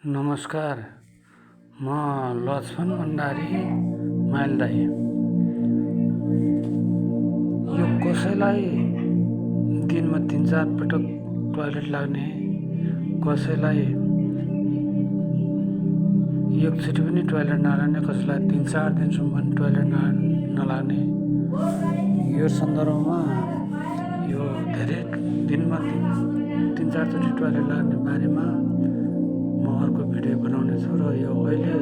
नमस्कार, म लक्ष्मण भण्डारी माइल दाई। यो कसैलाई दिनमा 3-4 पटक टोयलेट लाग्ने, कसैलाई एकचोटि पनि टोयलेट नलाग्ने, कसैलाई 3-4 दिनसम्म पनि टोयलेट नलाग्ने। यो सन्दर्भमा यो धेरै दिनमा 3-4 चोटि टोयलेट लाग्ने बारेमा म अर्को भिडियो बनाउने छु र यो अहिले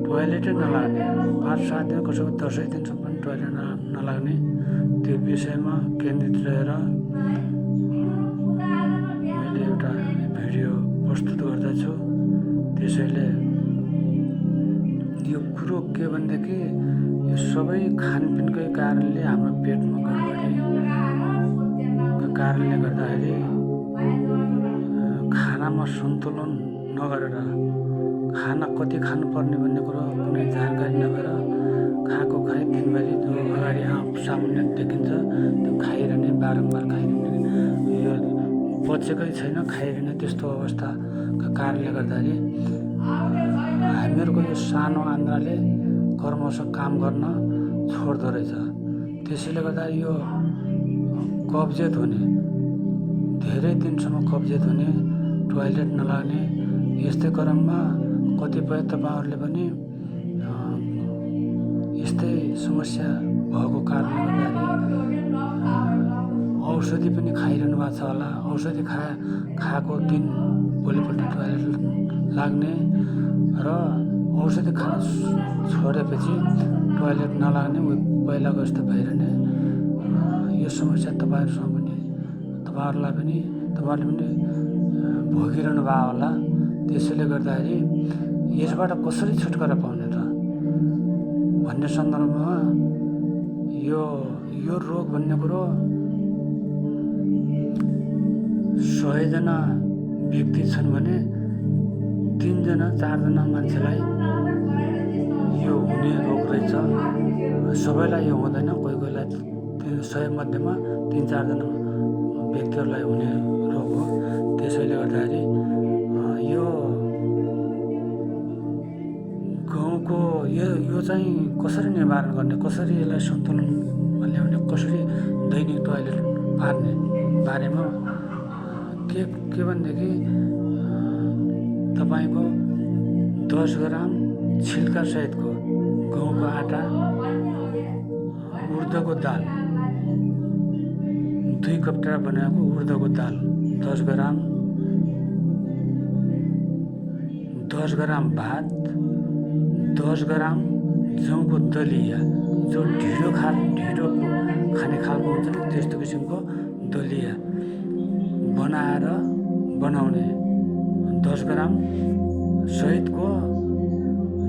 टोयलेटै नलाग्ने 5-7 दिन, कसैको 10 दिनसम्म पनि टोयलेट नलाग्ने त्यो विषयमा केन्द्रित रहेर मैले एउटा भिडियो प्रस्तुत गर्दैछु। त्यसैले यो कुरो के भनेदेखि यो सबै खानपिनकै कारणले हाम्रो पेटमा गडबडीको कारणले गर्दाखेरि खानामा सन्तुलन नगरेर खाना कति खानुपर्ने भन्ने कुरो कुनै जानकारी नभएर खाएको खाइ दिनभरि जो अगाडि सामुन्ने देखिन्छ त्यो खाइरहने, बारम्बार खाइरहने, यो पचेकै छैन खाइरहने, त्यस्तो अवस्थाका कारणले गर्दाखेरि हामीहरूको यो सानो आन्द्राले कर्मश काम गर्न छोड्दो रहेछ। त्यसैले गर्दा यो कब्जियत हुने, धेरै दिनसम्म कब्जियत हुने, टोयलेट नलाग्ने, यस्तै क्रममा कतिपय तपाईहरुले पनि यस्तै समस्या भएको कारणले गर्दाखेरि औषधि पनि खाइरहनु भएको छ होला। औषधि खाएको दिन भोलिपल्ट टोयलेट लाग्ने र औषधि खान छोडेपछि टोयलेट नलाग्ने, पहिलाको जस्तो भइरहने यो समस्या तपाईहरुसँग पनि तपाईहरुले पनि भोगिरहनु भएको होला। त्यसैले गर्दाखेरि यसबाट कसरी छुटकारा पाउने त भन्ने सन्दर्भमा यो रोग भन्ने कुरो 100 जना व्यक्ति छन् भने 3 जना 4 जना मान्छेलाई यो हुने रोग रहेछ। सबैलाई यो हुँदैन, कोहीलाई 100 मध्येमा 3-4 जना व्यक्तिहरूलाई हुने रोग हो। त्यसैले गर्दाखेरि यो गाउँको यो चाहिँ कसरी निवारण गर्ने, कसरी यसलाई सन्तुलनमा ल्याउने, कसरी दैनिक टोयलेट पार्ने बारेमा के भनेदेखि तपाईको 10 ग्राम छिल्का सहितको गहुँको आटा, उर्दको दाल, 2 कप्टा बनाएको उर्दको दाल 10 ग्राम भात, 10 ग्राम जौको दलिया, जो ढिँडो खाने खालको हुन्छ नि त्यस्तो किसिमको दलिया बनाउने 10 ग्राम सहितको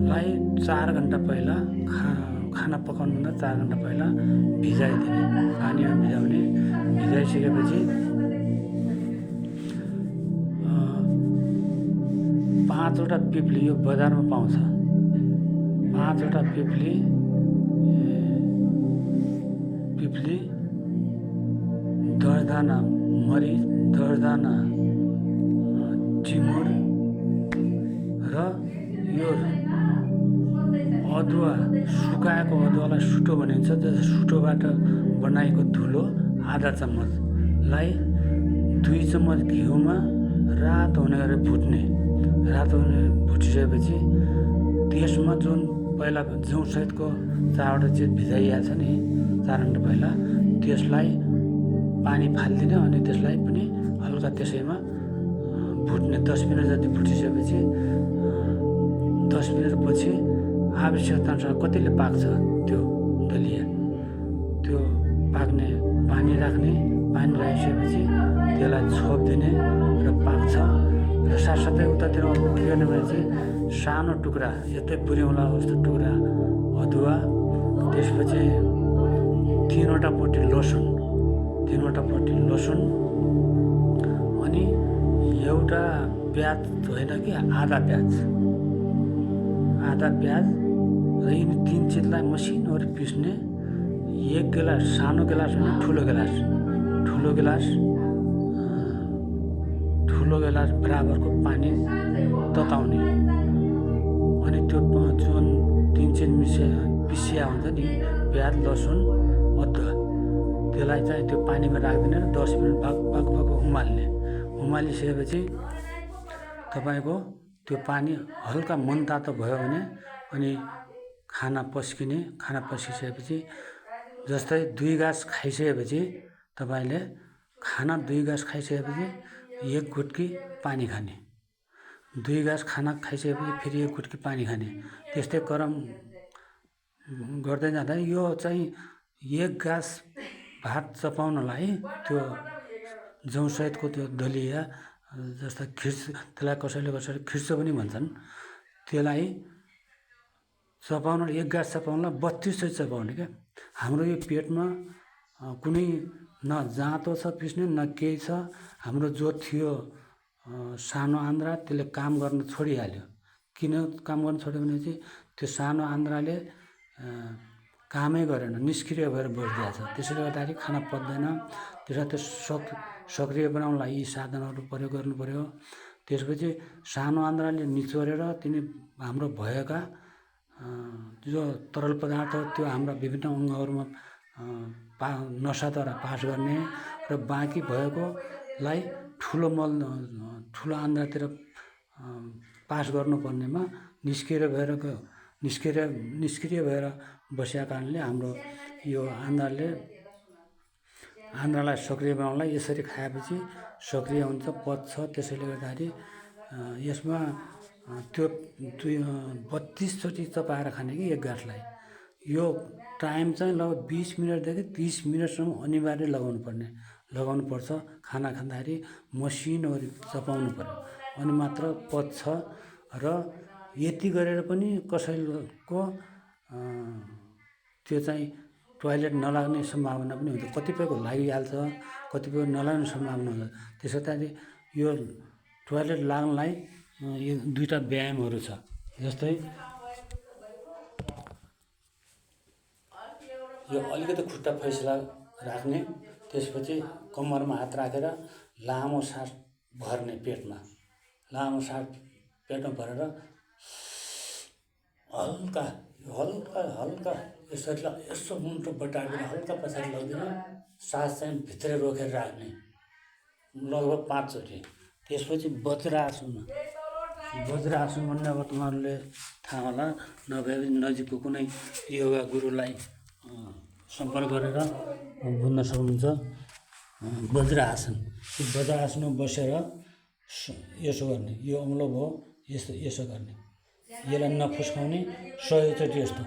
लाई 4 घण्टा पहिला खाना पकाउनुभन्दा 4 घण्टा पहिला भिजाइदिने, पानीमा भिजाउने। भिजाइसकेपछि 5 वटा पिप्ली, यो बजारमा पाउँछ, 5 वटा पिप्ली 10 दाना मरिच, 10 दाना चिमुर र यो अदुवा, सुकाएको अदुवालाई सुटो भनिन्छ, जस्तो सुटोबाट बनाएको धुलो आधा चम्मचलाई 2 चम्मच घिउमा रातो हुने गरेर भुट्ने। रातो हुने भुटिसकेपछि त्यसमा जुन पहिला जौसहितको 4 वटा चिज भिजाइएको छ नि 4 घण्टा पहिला, त्यसलाई पानी फालिदिने अनि त्यसलाई पनि हल्का त्यसैमा भुट्ने। 10 मिनट जति भुटिसकेपछि 10 मिनटपछि आवश्यकता अनुसार कतिले पाक्छ त्यो दलिया, त्यो पाक्ने पानी राख्ने, पानी राखिसकेपछि त्यसलाई छोपिदिने र पाक्छ। र साथसाथै उतातिर के गर्ने भने चाहिँ सानो टुक्रा, यतै पुर्याउला जस्तो टुक्रा अदुवा, त्यसपछि 3 वटा पट्टी लसुन अनि एउटा प्याज होइन कि आधा प्याज र यिनी 3 चिजलाई मसिनो गरी पिस्ने। 1 गिलास, सानो गिलास होइन ठुलो गिलास ठुलो गिलास बराबरको पानी तताउने। अनि त्यो जुन 3 पिसिया हुन्छ नि प्याज लसुन अदुवा त्यसलाई चाहिँ त्यो पानीमा राख्दैन र 10 मिनट भाग उमाल्ने। उमालिसकेपछि तपाईँको त्यो पानी हल्का मनतातो भयो भने अनि खाना पस्किसकेपछि जस्तै 2 गाँस खाइसकेपछि तपाईँले खाना 2 गाँस खाइसकेपछि 1 गुट्की पानी खाने। 2 गाँस खाना खाइसकेपछि फेरि 1 गुट्की पानी खाने। त्यस्तै क्रम गर्दै जाँदा यो चाहिँ 1 गाँस भात चपाउनलाई त्यो जौसहितको त्यो दलिया जस्तो त्यसलाई कसैले खिर्सो पनि भन्छन्। त्यसलाई चपाउन 1 गाँस चपाउनलाई 32 चाहिँ चपाउने क्या। हाम्रो यो पेटमा कुनै न जाँतो छ पिस्ने न केही छ। हाम्रो जो थियो सानो आन्द्रा त्यसले काम गर्न छोडिहाल्यो। किन काम गर्न छोड्यो भने चाहिँ त्यो सानो आन्द्राले कामै गरेन, निष्क्रिय भएर बसिदिएको छ। त्यसैले गर्दाखेरि खाना पच्दैन। त्यसलाई त्यो सक्रिय बनाउनलाई यी साधनहरू प्रयोग गर्नु पर्यो। त्यसपछि सानो आन्द्राले निचोरेर तिनी हाम्रो भएका जो तरल पदार्थ त्यो हाम्रा विभिन्न अङ्गहरूमा नसाद्वारा पास गर्ने र बाँकी भएकोलाई ठुलो आन्द्रातिर पास गर्नुपर्नेमा निष्क्रिय भएर बसेका कारणले हाम्रो यो आन्द्रालाई सक्रिय बनाउनलाई यसरी खाएपछि सक्रिय हुन्छ, पच्छ। त्यसैले गर्दाखेरि यसमा त्यो 32 चोटि चपाएर खाने कि 1 गाँसलाई। यो टाइम चाहिँ लगभग 20 मिनटदेखि 30 मिनटसम्म अनिवार्य लगाउनु पर्छ। खाना खाँदाखेरि मसिनो गरी चपाउनु पर्यो अनि मात्र पच्छ। र यति गरेर पनि कसैको त्यो चाहिँ टोयलेट नलाग्ने सम्भावना पनि हुन्छ। कतिपयको लागिहाल्छ, कतिपय नलाग्ने सम्भावना हुन्छ। त्यसै कारणले यो टोयलेट लाग्नलाई यो 2टा व्यायामहरू छ। जस्तै यो अलिकति खुट्टा फैसला राख्ने, त्यसपछि कम्मरमा हात राखेर लामो सास भर्ने पेटमा, लामो सास पेटमा भरेर हल्का यसरी यसो मुन्टो बटारेर हल्का पछाडि लगिदिने, सास चाहिँ भित्रै रोकेर राख्ने लगभग 5 चोटि। त्यसपछि वज्रासन भन्ने अब तपाईँहरूले थाहा होला, नभए नजिकको कुनै योगा गुरुलाई सम्पर्क गरेर बुझ्न सक्नुहुन्छ। वज्रासनमा बसेर यसो गर्ने, यो औँलो भयो यसो गर्ने, यसलाई नफुस्काउने 100 चोटि यस्तो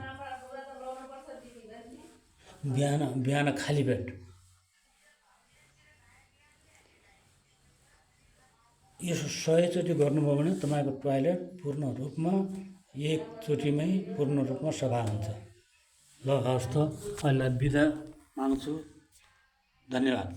बिहान खाली पेट। यसो 100 चोटि गर्नुभयो भने तपाईँको टोयलेट पूर्ण रूपमा 1 चोटिमै पूर्ण रूपमा सफा हुन्छ। ल हवस् त, अहिले बिदा माग्छु। धन्यवाद।